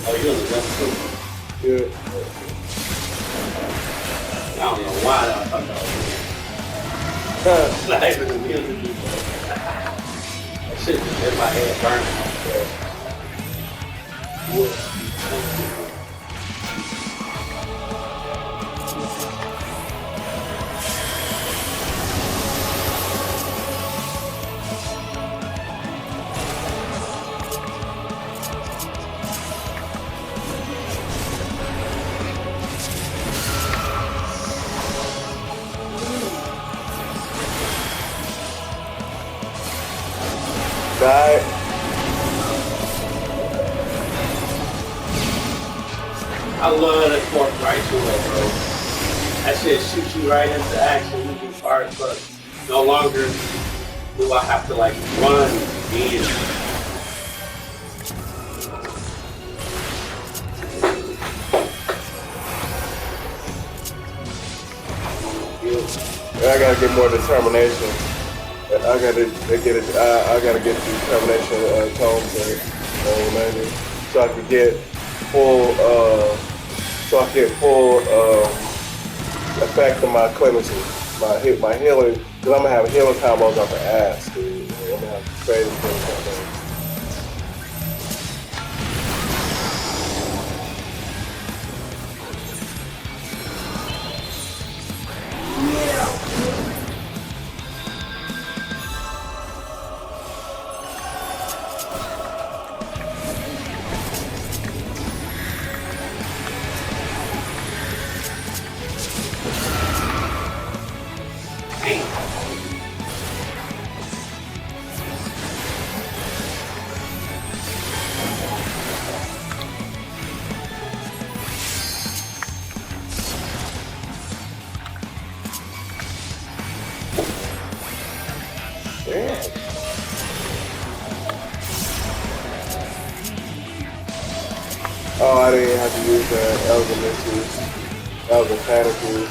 Oh, you're the best too. Yeah. I don't know why I thought that was not even the music. That shit just in my head burning. Died. I love that fork right to it, bro. That shit shoots you right into action. You can part, but no longer do I have to like run in. I gotta get more determination. I gotta get the determination tones maybe, so I can get full effect of my clemency, my healing, because I'm gonna have healing combos off the ass, dude. I'm gonna have crazy healing combos. Oh, I didn't have to use that. That was a misuse. That was a panic use.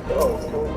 Oh, cool.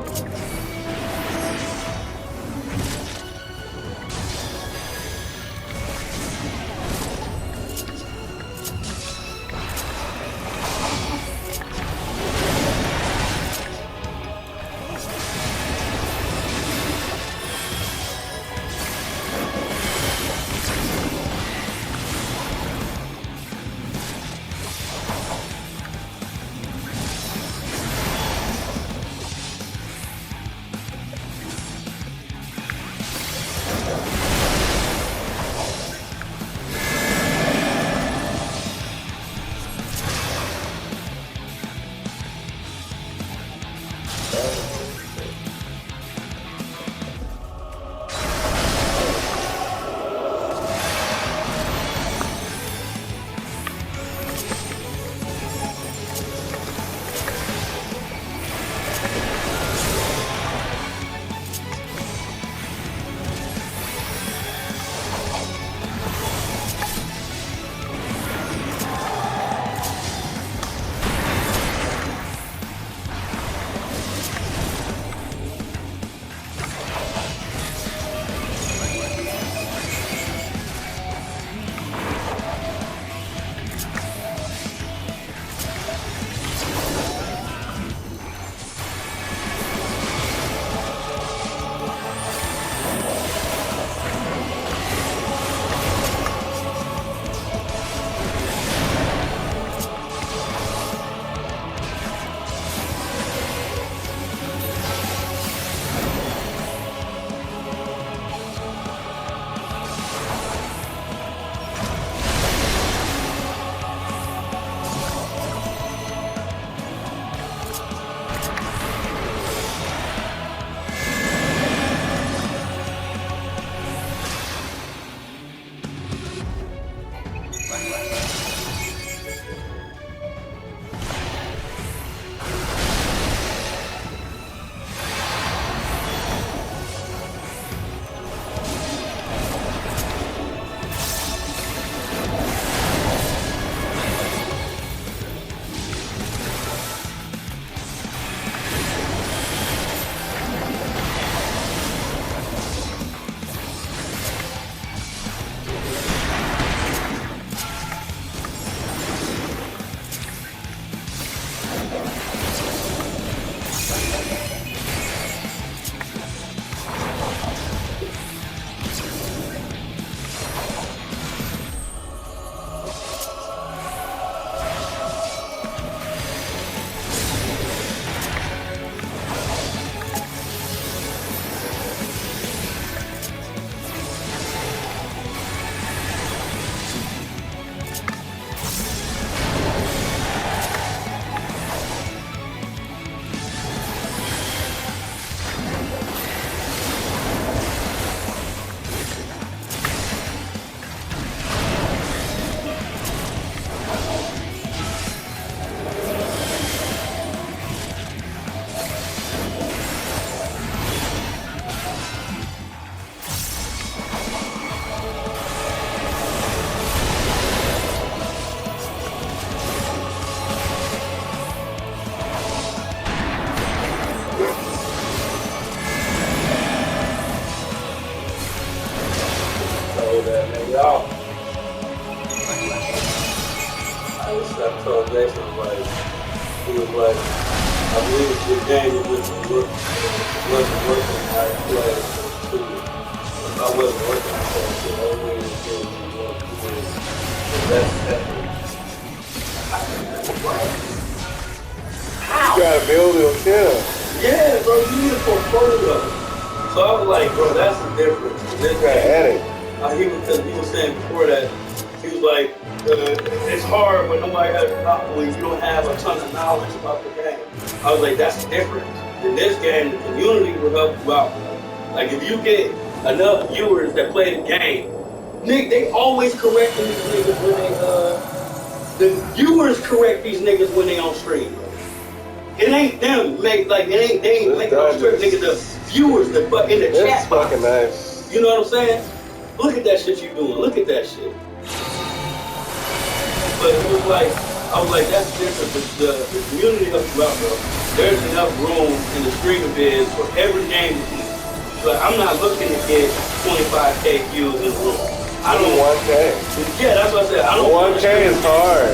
I told Jason, like, he was like, I believe it's your game, it wasn't working, I played too. If I wasn't working, I said, shit, I really didn't work. You gotta build it yourself. Yeah, bro, you need a portfolio. So I was like, bro, that's the difference. You gotta edit. Because he was saying before that, he was like, it's hard when nobody has a monopoly, you don't have a ton of knowledge about the game. I was like, that's the difference. In this game, the community will help you out. Like, if you get enough viewers that play the game, Nick, they always correcting these niggas when they, the viewers correct these niggas when they on stream. It ain't them, they ain't make no script, nigga, the viewers, in the chat box. Fucking nice. You know what I'm saying? Look at that shit you doing, look at that shit. But it was like, I was like, that's different. The community helps you out, bro. there's enough room in the streaming bids for every game to be. But I'm not looking to get 25K views in a room. I don't 1K. Yeah, that's what I said. I don't 1K is hard.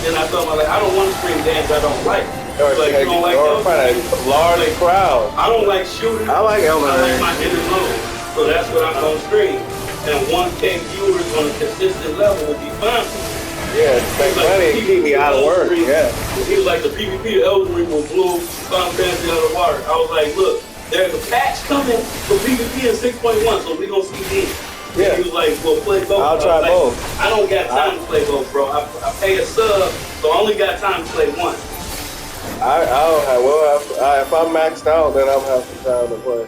Then I told him, like, I don't want to stream games I don't like. Or Like, you don't like or those? find a large crowd. I don't like shooters. I like Elden I like Ring. my inner zone. So that's what I'm going to stream. And 1K viewers on a consistent level would be fine for me. Yeah, make money and keep me out of work. Yeah. He was like, the PvP of Elden Ring will blow Final Fantasy out of the water. I was like, look, there's a patch coming for PvP in 6.1, so we're going to see these. Yeah. He was like, well, play both. I'll try both. I don't got time to play both, bro. I pay a sub, so I only got time to play one. If I'm maxed out, then I'll have some time to play.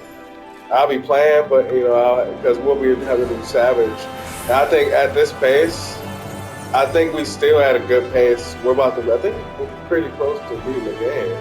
I'll be playing, but because we'll be having to do Savage. And I think at this pace, I think we still at a good pace. I think we're pretty close to beating the game.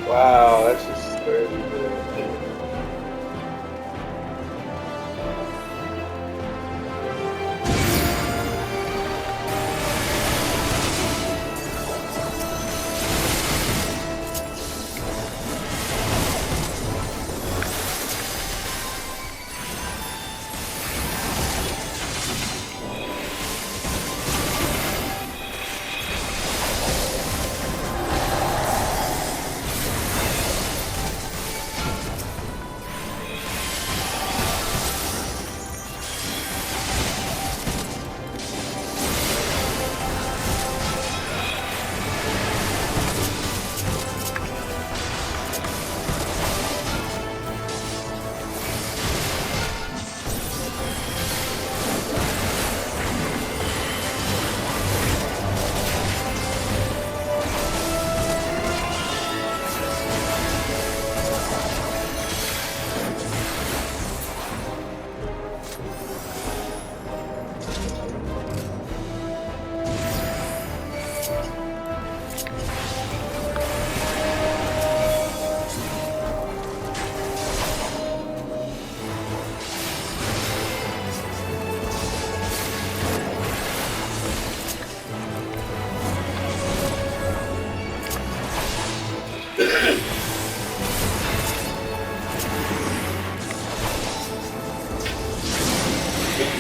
Wow, that's just crazy.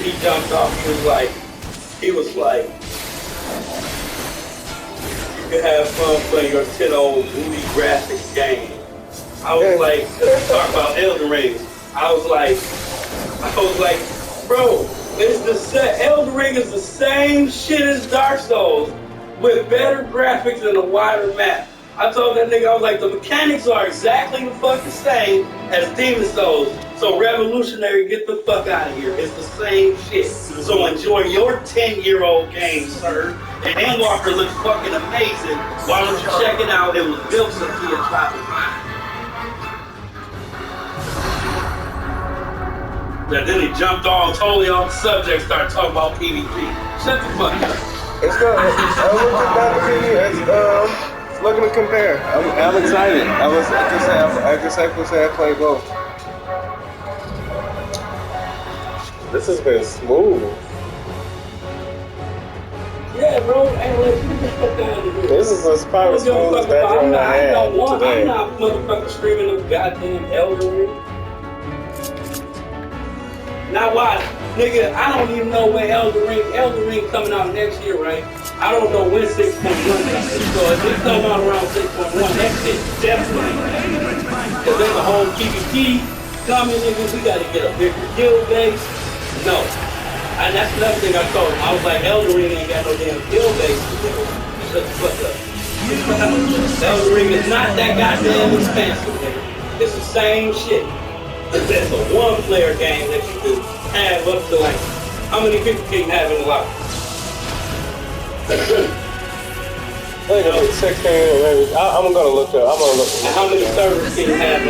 He jumped off. He was like, you can have fun playing your 10-old booty graphics game. I was like, talk about Elden Ring. I was like, bro, Elden Ring is the same shit as Dark Souls with better graphics and a wider map. I told that nigga, I was like, the mechanics are exactly the fucking same as Demon Souls. So revolutionary, get the fuck out of here. It's the same shit. So enjoy your 10-year-old game, sir. And EndWalker looks fucking amazing. Why don't you check it out? It was built some kids tried to find. And then he jumped on totally off the subject, started talking about PvP. Shut the fuck up. It's good. It's looking to compare. I'm excited. I just have to say I play both. This has been smooth. Yeah, bro. Hey, let's get the fuck out of here. This is probably the smoothest dungeon I had today. I'm not motherfucking streaming no goddamn Elden Ring. Now watch, nigga, I don't even know when Elden Ring coming out next year, right? I don't know when 6.1 comes. So if it come out around 6.1, that shit definitely. Cause there's a whole PvP coming, nigga. We gotta get a bigger guild base. No. And that's another thing I told him. I was like, Elden Ring ain't got no damn guild base. Shut the fuck up. Elden Ring is not that goddamn expensive, nigga. It's the same shit. It's a one-player game that you could have up to like, how many people can you have in the lobby? I think it's 16 or maybe. I'm gonna look up. And how many servers can you have?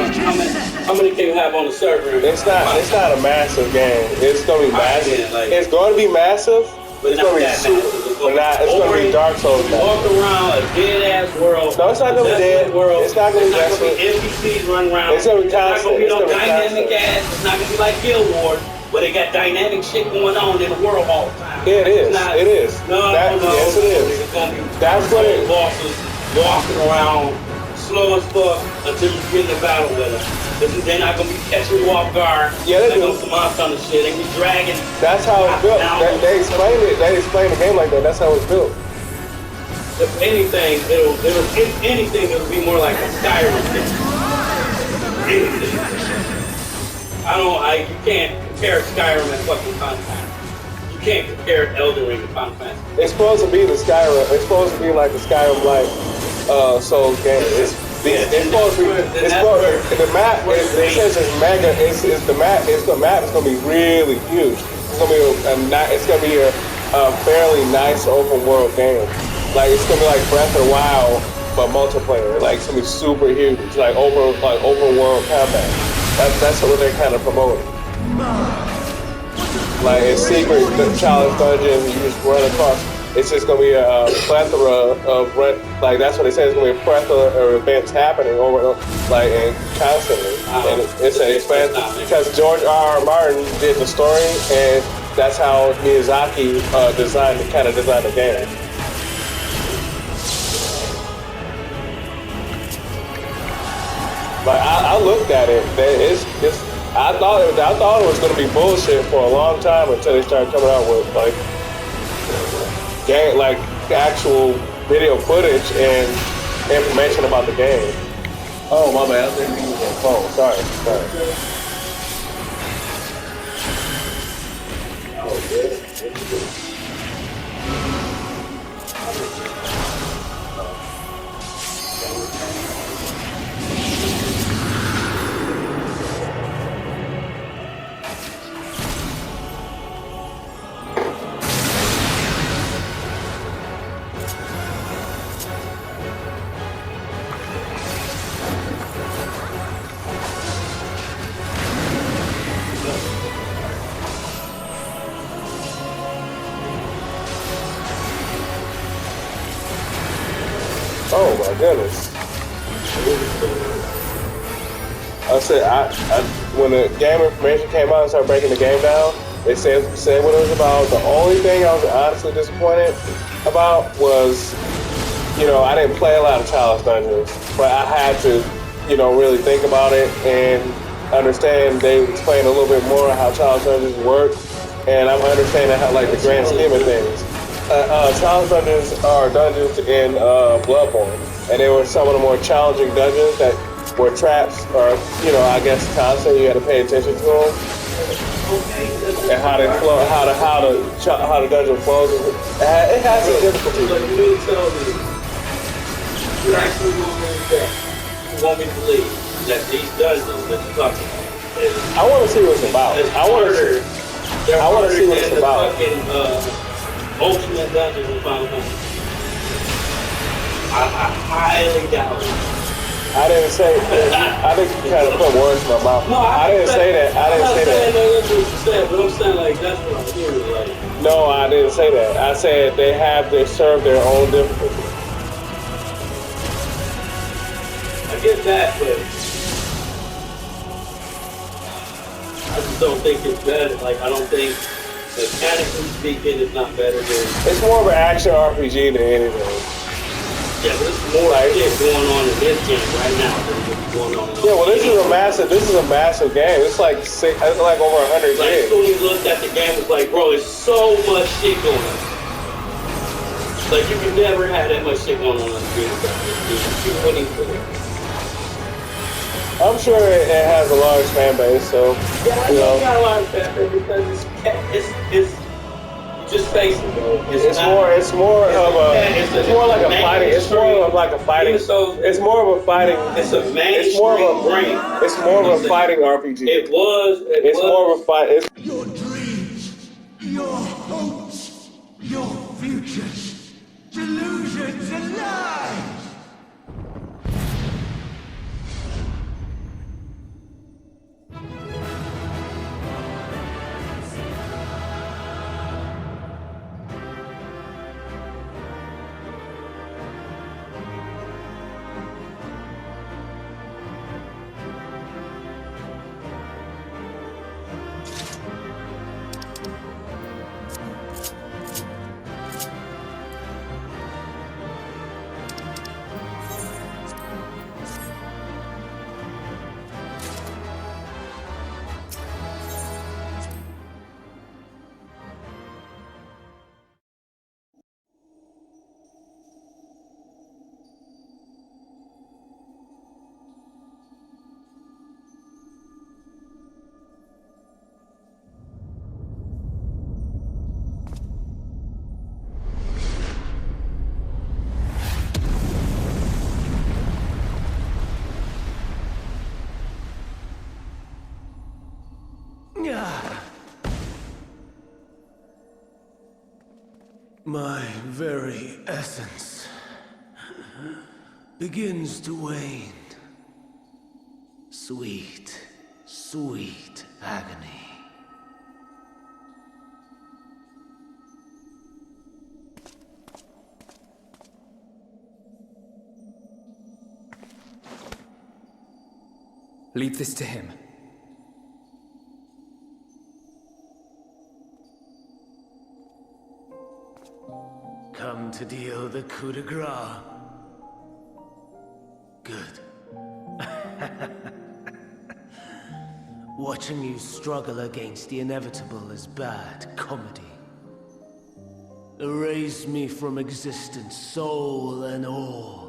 How many can you have on the server? It's not a massive game. It's gonna be massive. Like, it's gonna be massive, but it's gonna be super. It's gonna be Dark Souls. Walk around a dead ass world. No, it's not gonna be dead. World. It's not gonna be desolate. NPCs run around. It's gonna be constant. It's not gonna be no dynamic ass. It's not gonna be like Guild Wars, where they got dynamic shit going on in the world all the time. Yeah, it is. It is. No. Yes, it is. It's gonna be that's what it is. Bosses walking around slow as fuck until you get in the battle with them. They're not gonna be catching you off guard. Yeah, they do. Some on the shit. They be dragging. That's how it's built. They explained it. They explained the game like that. That's how it's built. If anything, it'll be more like a Skyrim thing. Anything. You can't compare Skyrim and fucking Final Fantasy. You can't compare Elden Ring to Final Fantasy. It's supposed to be the Skyrim. It's supposed to be like the Skyrim like Souls game. It's supposed to be. The map. It says it's mega. The map is gonna be really huge. It's gonna be a fairly nice open world game. Like it's gonna be like Breath of the Wild, but multiplayer. Like it's gonna be super huge. Like open world combat. That's what they're kind of promoting. Like it's secret challenge dungeons. You just run across. It's just gonna be a plethora of like that's what they say. It's gonna be a plethora of events happening over and constantly. And it's an expansion because George R. Martin did the story, and that's how Miyazaki designed the game. But I looked at it. I thought it was gonna be bullshit for a long time until they started coming out with actual video footage and information about the game. Oh my bad, I didn't use my phone. Sorry. Oh, good. Oh my goodness. I said, when the game information came out and started breaking the game down, they said what it was about. The only thing I was honestly disappointed about was, I didn't play a lot of Chalice Dungeons, but I had to, really think about it and understand. They explained a little bit more how Chalice Dungeons work, and I'm understanding how, the grand scheme of things. Challenge dungeons are dungeons in Bloodborne, and they were some of the more challenging dungeons that were traps, or I guess constant. You had to pay attention to them and how they flow, how the dungeon flows. It has some difficulty. You actually want me to believe that these dungeons that you're talking about. I want to see what it's about. I want to see what it's about. Ultimate dungeons in Final Fantasy. I highly doubt it. I didn't say. I think you kind of put words in my mouth. No, I didn't say that. I didn't say that. That's what you said, but I'm saying that's what I'm hearing. No, I didn't say that. I said they serve their own difficulty. I get that, but I just don't think it's better. Like, I don't think, mechanically speaking, it's not better than. It's more of an action RPG than anything. Yeah, but there's more shit going on in this game right now than what's going on in Yeah, well, this is a massive game. It's like over 100 Like, games. as soon as you looked at the game, it's like, bro, it's so much shit going on. Like, you could never have that much shit going on the screen. You wouldn't even. I'm sure it has a large fan base, so Yeah, I know it got a lot of fan base because it's just face it, bro. It's more like a fighting. It's more of like a fighting. It's more of a fighting. It's a mainstream. It's more of a fighting RPG. It's more of a fight. Your dreams, your hopes, your futures, delusions and lies. My very essence begins to wane. Sweet, sweet agony. Leave this to him. Come to deal the coup de grace. Good. Watching you struggle against the inevitable is bad comedy. Erase me from existence, soul and all.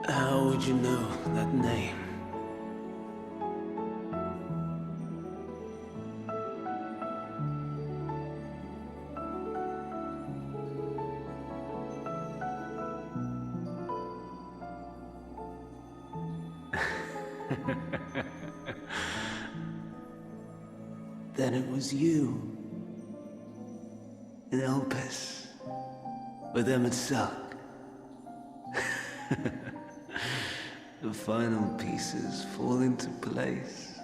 How would you know that name? Then it was you. In Elpis. With them at Suck. The final pieces fall into place.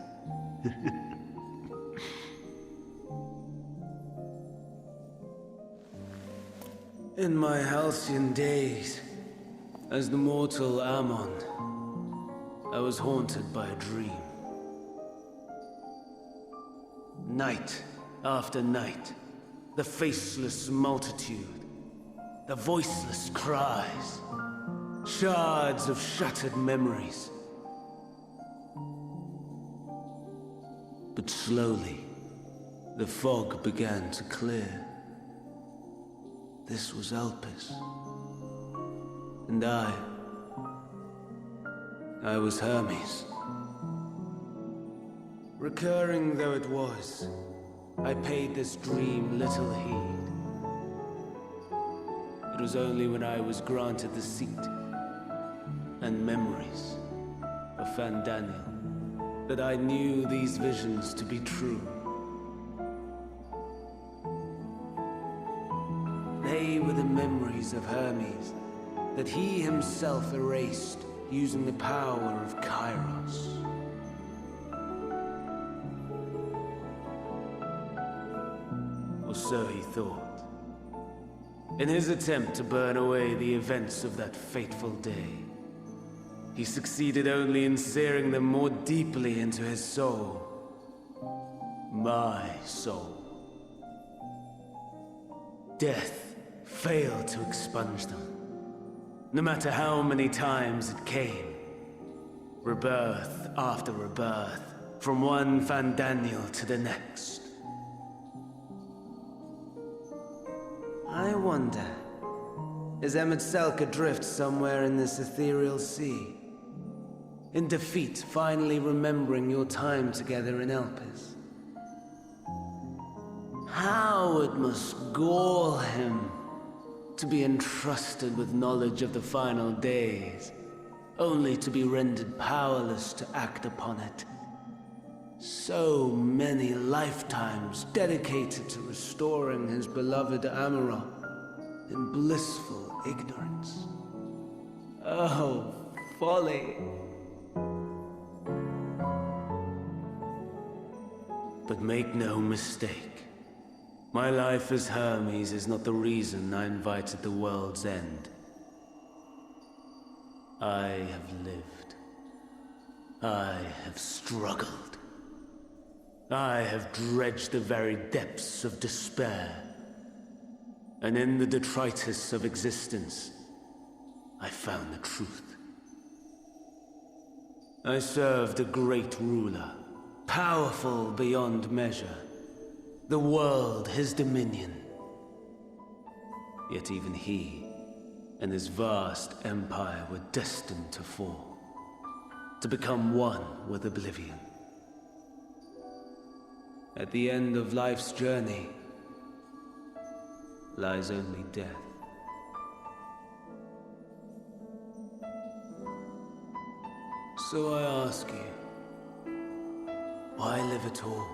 In my halcyon days, as the mortal Ammon, I was haunted by a dream. Night after night, the faceless multitude, the voiceless cries, shards of shattered memories. But slowly, the fog began to clear. this was Elpis. And I was Hermes. Recurring though it was, I paid this dream little heed. It was only when I was granted the seat and memories of Fandaniel that I knew these visions to be true. They were the memories of Hermes that he himself erased using the power of Kairos. Or so he thought. In his attempt to burn away the events of that fateful day, he succeeded only in searing them more deeply into his soul. My soul. Death failed to expunge them, no matter how many times it came. Rebirth after rebirth, from one Fandaniel to the next. I wonder, is Emet-Selch adrift somewhere in this ethereal sea? In defeat, finally remembering your time together in Elpis? How it must gall him to be entrusted with knowledge of the final days, only to be rendered powerless to act upon it. So many lifetimes dedicated to restoring his beloved Amaral in blissful ignorance. Oh, folly! But make no mistake, my life as Hermes is not the reason I invited the world's end. I have lived. I have struggled. I have dredged the very depths of despair. And in the detritus of existence, I found the truth. I served a great ruler, powerful beyond measure. The world his dominion. Yet even he and his vast empire were destined to fall, to become one with oblivion. At the end of life's journey lies only death. So I ask you, why live at all?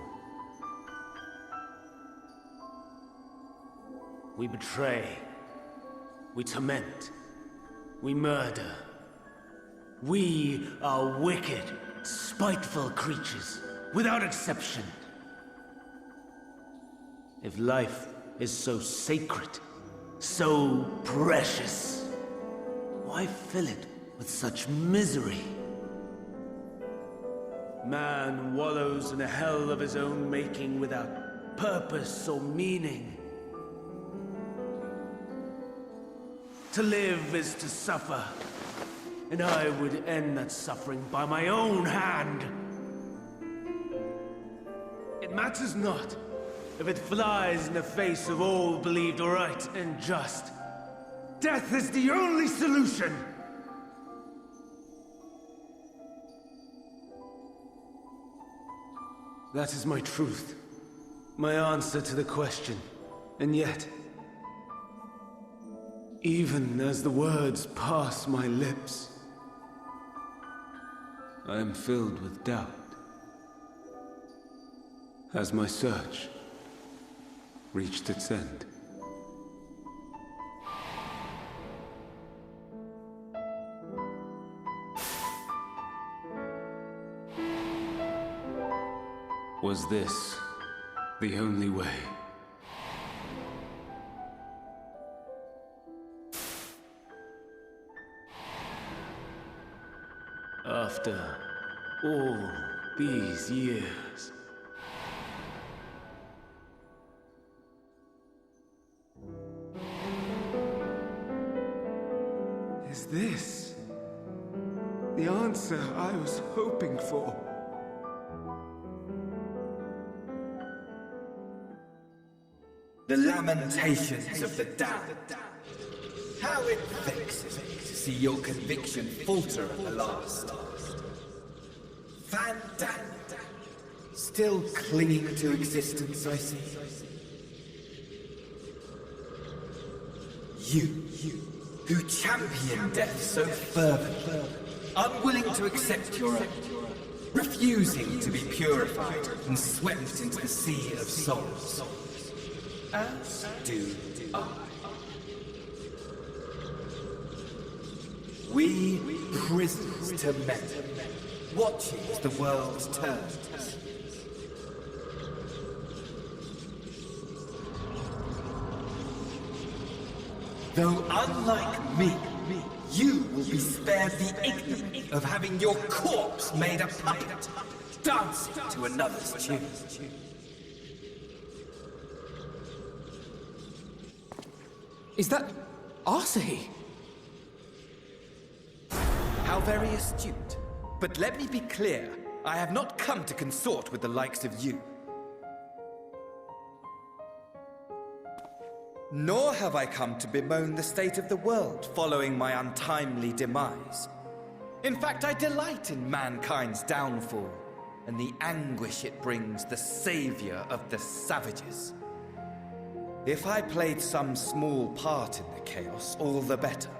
We betray, we torment, we murder. We are wicked, spiteful creatures, without exception. If life is so sacred, so precious, why fill it with such misery? Man wallows in a hell of his own making without purpose or meaning. To live is to suffer, and I would end that suffering by my own hand. It matters not if it flies in the face of all believed right and just. Death is the only solution! That is my truth, my answer to the question. And yet, even as the words pass my lips, I am filled with doubt. Has my search reached its end? Was this the only way? After all these years, is this the answer I was hoping for? The lamentations of the damned. How it vexes me to see your conviction falter at the last. Fandango. Still clinging to existence, I see. You, who champion death so fervently, unwilling to accept your own, refusing to be purified and swept into the sea of souls, as do I. We prisoners to men, watching as the world turns. Though unlike me, you will be spared the ignominy of having your corpse made a puppet, dancing to another's tune. Is that Arsahi? How very astute. But let me be clear, I have not come to consort with the likes of you. Nor have I come to bemoan the state of the world following my untimely demise. In fact, I delight in mankind's downfall and the anguish it brings the savior of the savages. If I played some small part in the chaos, all the better.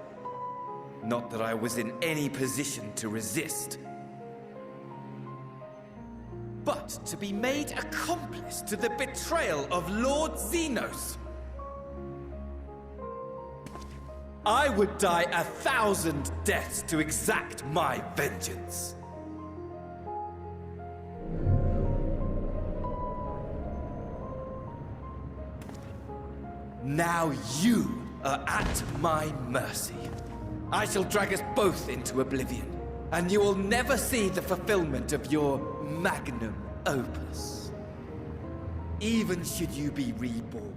Not that I was in any position to resist. But to be made accomplice to the betrayal of Lord Xenos. I would die 1,000 deaths to exact my vengeance. Now you are at my mercy. I shall drag us both into oblivion, and you will never see the fulfillment of your magnum opus. Even should you be reborn,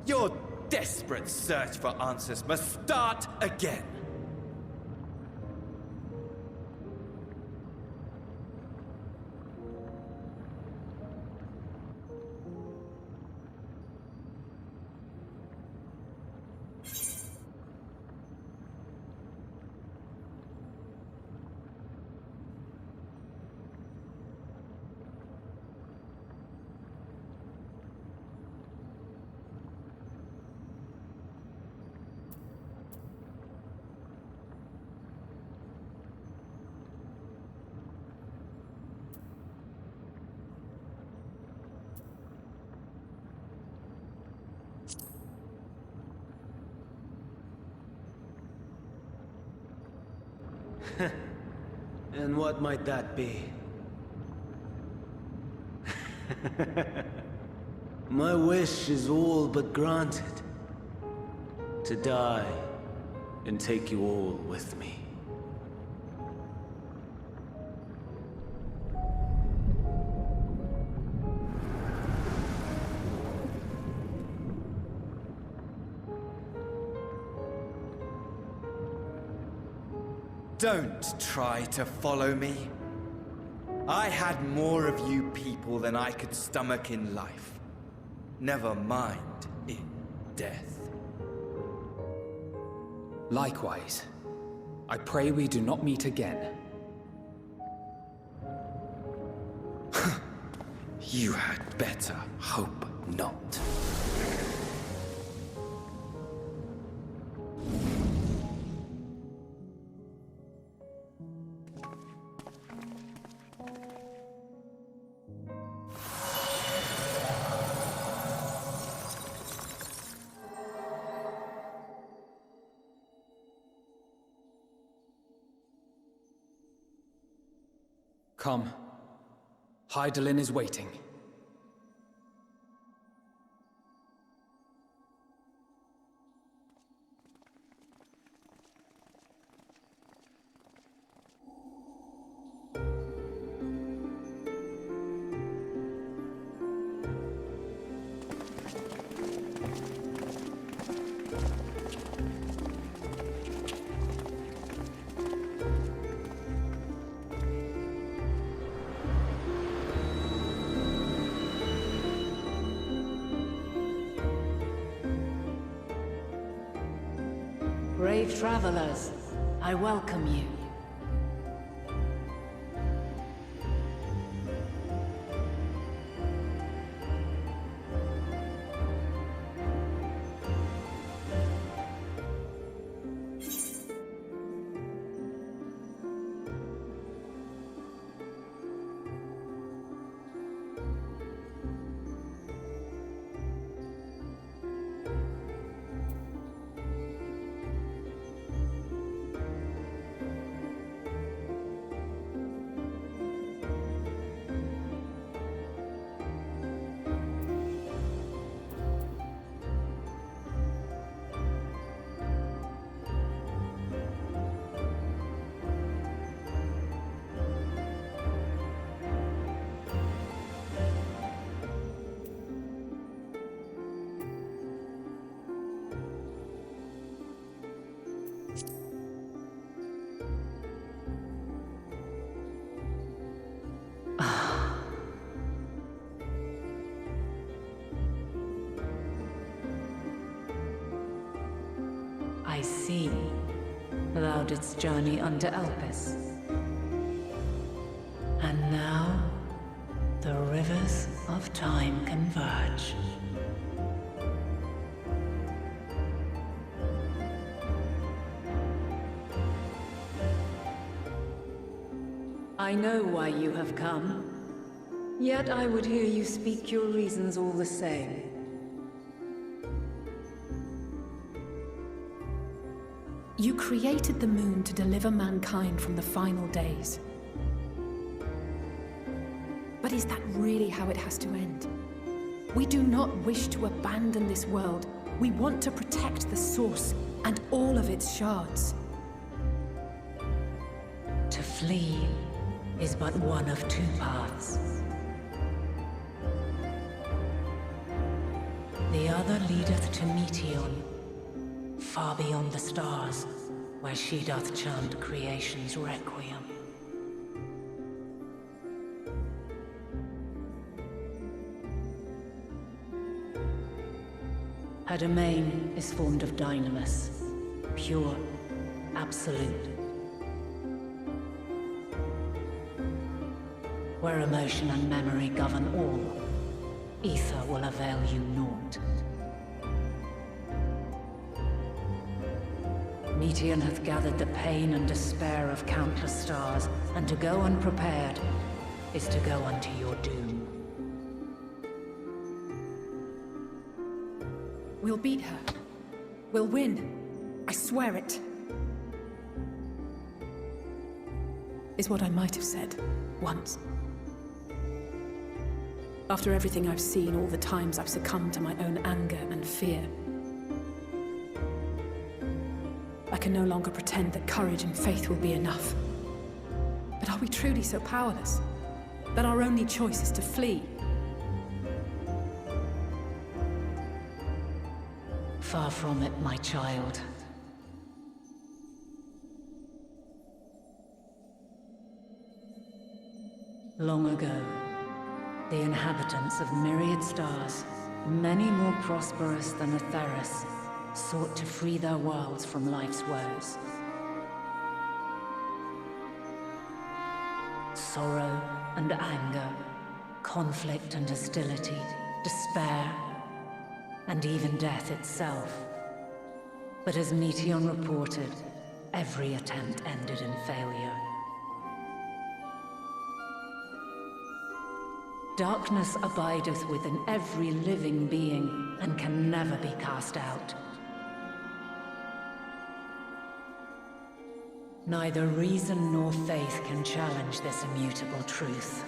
your desperate search for answers must start again. And what might that be? My wish is all but granted. To die and take you all with me. Don't try to follow me. I had more of you people than I could stomach in life. Never mind in death. Likewise. I pray we do not meet again. You had better hope not. Come. Hydaelyn is waiting. Brave travelers, I welcome you. I see. Thou didst journey unto Elpis. And now, the rivers of time converge. I know why you have come, yet I would hear you speak your reasons all the same. You created the moon to deliver mankind from the final days. But is that really how it has to end? We do not wish to abandon this world. We want to protect the source and all of its shards. To flee is but one of two paths. The other leadeth to Meteon, far beyond the stars, where she doth chant creation's requiem. Her domain is formed of dynamis, pure, absolute. Where emotion and memory govern all, ether will avail you naught. Meteon hath gathered the pain and despair of countless stars, and to go unprepared is to go unto your doom. We'll beat her. We'll win. I swear it. Is what I might have said once. After everything I've seen, all the times I've succumbed to my own anger and fear. I can no longer pretend that courage and faith will be enough. But are we truly so powerless? That our only choice is to flee? Far from it, my child. Long ago, the inhabitants of myriad stars, many more prosperous than Atheris, sought to free their worlds from life's woes. Sorrow and anger, conflict and hostility, despair, and even death itself. But as Meteon reported, every attempt ended in failure. Darkness abideth within every living being and can never be cast out. Neither reason nor faith can challenge this immutable truth.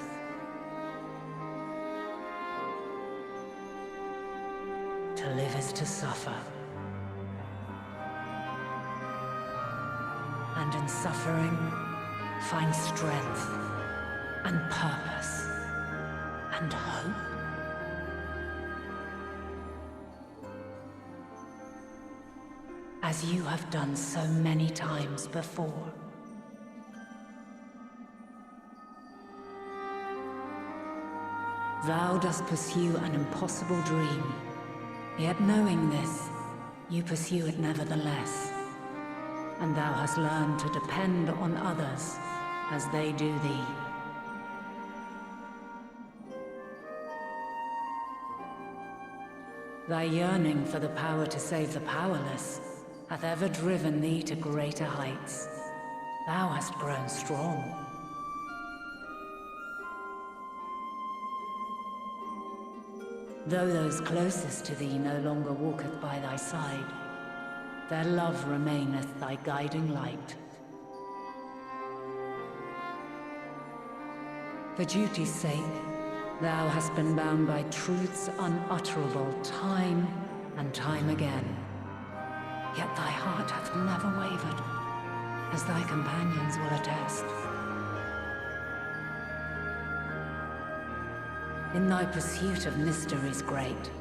To live is to suffer. And in suffering, find strength and purpose and hope. As you have done so many times before. Thou dost pursue an impossible dream, yet knowing this, you pursue it nevertheless. and thou hast learned to depend on others as they do thee. Thy yearning for the power to save the powerless hath ever driven thee to greater heights. Thou hast grown strong. Though those closest to thee no longer walketh by thy side, their love remaineth thy guiding light. For duty's sake, thou hast been bound by truths unutterable time and time again. Yet thy heart hath never wavered, as thy companions will attest. In thy pursuit of mysteries great,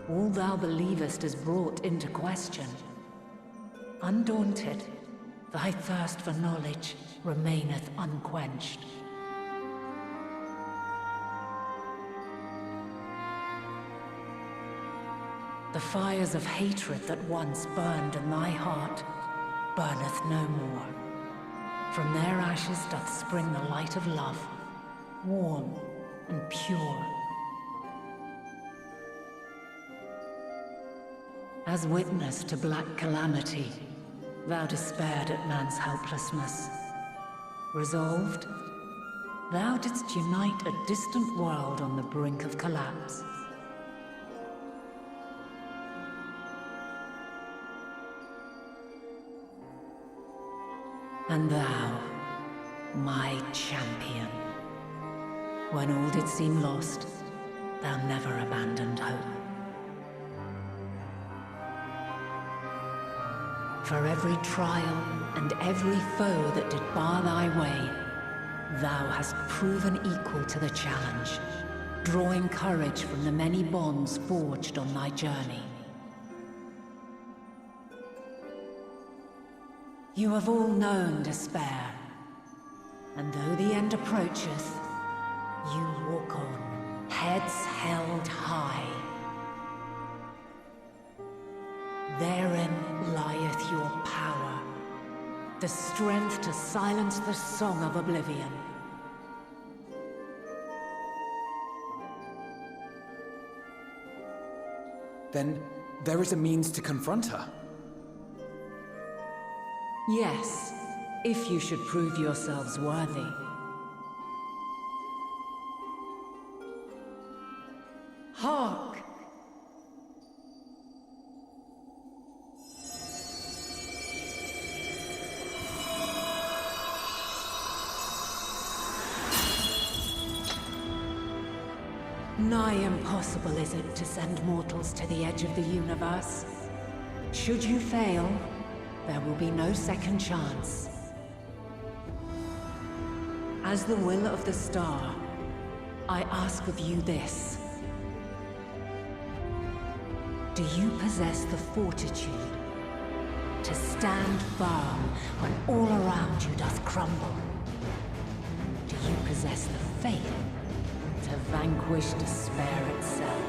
all thou believest is brought into question. Undaunted, thy thirst for knowledge remaineth unquenched. The fires of hatred that once burned in thy heart burneth no more. From their ashes doth spring the light of love, warm and pure. As witness to black calamity, thou despaired at man's helplessness. Resolved, thou didst unite a distant world on the brink of collapse. And thou, my champion, when all did seem lost, thou never abandoned hope. For every trial and every foe that did bar thy way, thou hast proven equal to the challenge, drawing courage from the many bonds forged on thy journey. You have all known despair, and though the end approacheth, you walk on, heads held high. Therein lieth your power, the strength to silence the song of oblivion. Then there is a means to confront her. Yes, if you should prove yourselves worthy. Hark! Nigh impossible is it to send mortals to the edge of the universe. Should you fail, there will be no second chance. As the will of the star, I ask of you this. Do you possess the fortitude to stand firm when all around you doth crumble? Do you possess the faith to vanquish despair itself?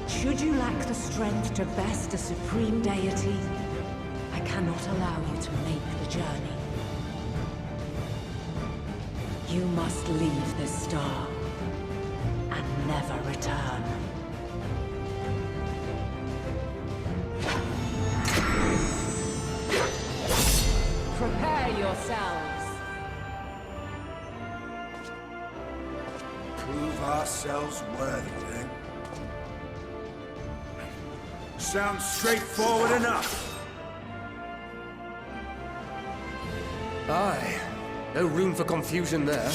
Should you lack the strength to best a supreme deity, I cannot allow you to make the journey. You must leave this star and never return. Prepare yourselves. Prove ourselves worthy, then. Sounds straightforward enough. Aye. No room for confusion there.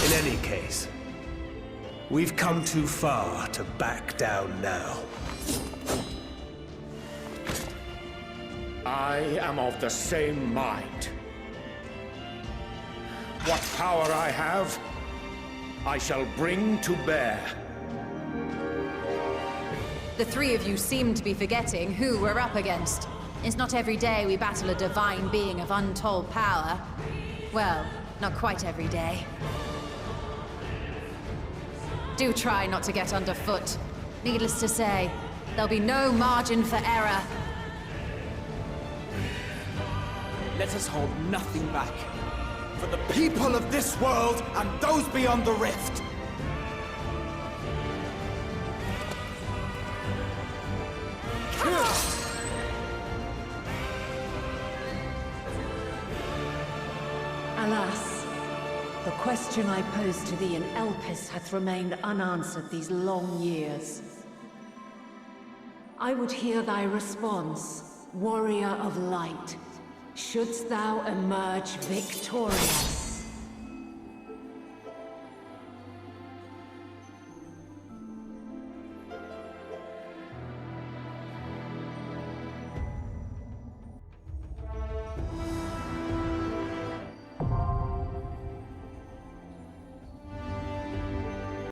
In any case, we've come too far to back down now. I am of the same mind. What power I have, I shall bring to bear. The three of you seem to be forgetting who we're up against. It's not every day we battle a divine being of untold power. Well, not quite every day. Do try not to get underfoot. Needless to say, there'll be no margin for error. Let us hold nothing back. For the people of this world and those beyond the rift. Alas, the question I posed to thee in Elpis hath remained unanswered these long years. I would hear thy response, warrior of light. Shouldst thou emerge victorious?